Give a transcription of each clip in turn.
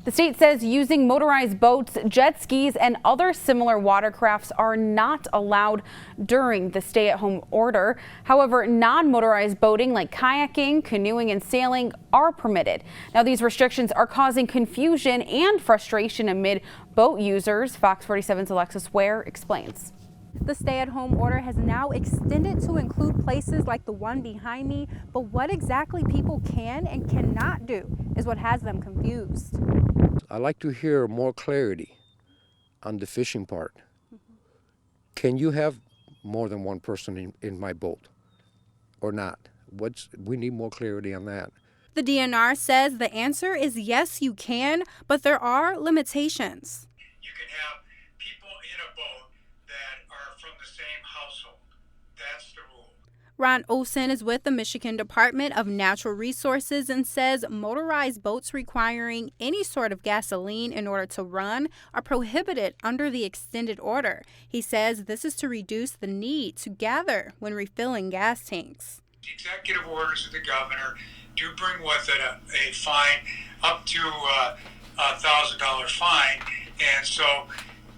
The state says using motorized boats, jet skis, and other similar watercrafts are not allowed during the stay-at-home order. However, non-motorized boating like kayaking, canoeing, and sailing are permitted. Now, these restrictions are causing confusion and frustration amid boat users. Fox 47's Alexis Ware explains. The stay-at-home order has now extended to include places like the one behind me, but what exactly people can and cannot do is what has them confused. I'd like to hear more clarity on the fishing part. Can you have more than one person in my boat or not? We need more clarity on that. The DNR says the answer is yes, you can, but there are limitations. You can have people in a boat that are from the same household. That's the rule. Ron Olson is with the Michigan Department of Natural Resources and says motorized boats requiring any sort of gasoline in order to run are prohibited under the extended order. He says this is to reduce the need to gather when refilling gas tanks. The executive orders of the governor do bring with it a fine up to $1,000 fine, and so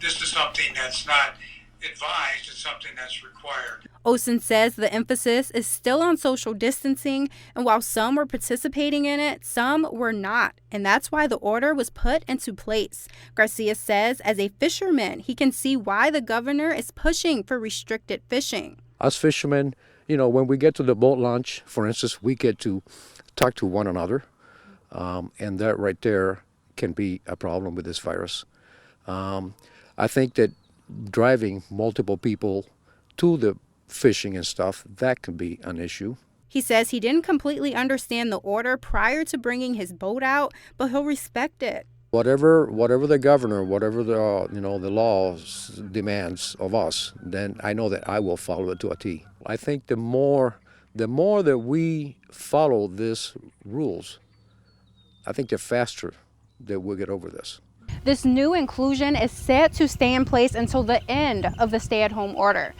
this is something that's not advised, it's something that's required. Olson says the emphasis is still on social distancing, and while some were participating in it, some were not, and that's why the order was put into place. Garcia says as a fisherman, he can see why the governor is pushing for restricted fishing. Us fishermen, when we get to the boat launch, for instance, we get to talk to one another, and that right there can be a problem with this virus. I think that driving multiple people to the fishing and stuff, that can be an issue. He says he didn't completely understand the order prior to bringing his boat out, but he'll respect it. Whatever the governor, whatever the law demands of us, then I know that I will follow it to a T. I think the more that we follow these rules, I think the faster that we'll get over this. This new inclusion is set to stay in place until the end of the stay-at-home order.